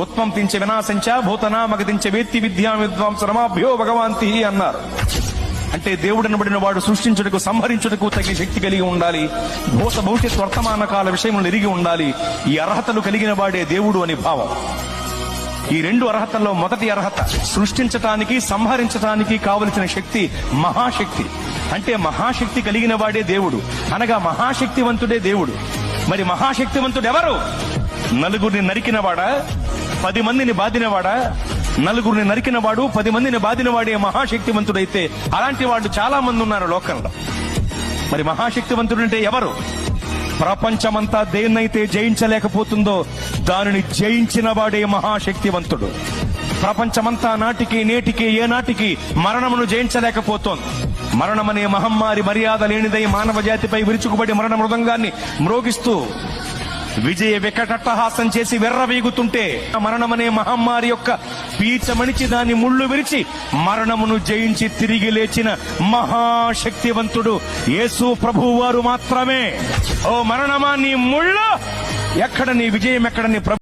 ఉత్పంతించ వినాశంచ భూతనామగతించ వేత్తి విద్యా విద్వాంసరమాభ్యో భగవాంతి అన్నారు. అంటే దేవుడనబడిన వాడు సృష్టించుటకు సంహరించుటకు తగిన శక్తి కలిగి ఉండాలి. భూత భవిష్యత్ వర్తమాన కాల విషయములు ఎరిగి ఉండాలి. ఈ అర్హతలు కలిగిన వాడే దేవుడు అని భావం. ఈ రెండు అర్హతల్లో మొదటి అర్హత సృష్టించటానికి సంహరించటానికి కావలసిన శక్తి మహాశక్తి. అంటే మహాశక్తి కలిగిన వాడే దేవుడు, అనగా మహాశక్తివంతుడే దేవుడు. మరి మహాశక్తివంతుడు ఎవరు? నలుగురిని నరికినవాడా, 10 మందిని బాధినవాడా? నలుగురిని నరికినవాడు 10 మందిని బాధినవాడే మహాశక్తివంతుడైతే అలాంటి వాళ్ళు చాలా మంది ఉన్నారు లోకంలో. మరి మహాశక్తివంతుడంటే ఎవరు? ప్రపంచమంతా దేన్నైతే జయించలేకపోతుందో దానిని జయించిన వాడే మహాశక్తివంతుడు. ప్రపంచమంతా నాటికి నేటికి ఏనాటికి మరణమును జయించలేకపోతోంది. మరణమనే మహమ్మారి మర్యాద లేనిదై మానవ జాతిపై విరుచుకుబడి మరణ మృదంగాన్ని మ్రోగిస్తూ విజయ వికటట్టహాసం చేసి వెర్రవీగుతుంటే మరణమనే మహమ్మారి యొక్క పీచమణిచి దాన్ని ముళ్ళు విరిచి మరణమును జయించి తిరిగి లేచిన మహాశక్తివంతుడు యేసు ప్రభువు వారు మాత్రమే. ఓ మరణమా నీ ముళ్ళు ఎక్కడ, నీ విజయం ఎక్కడ? నీ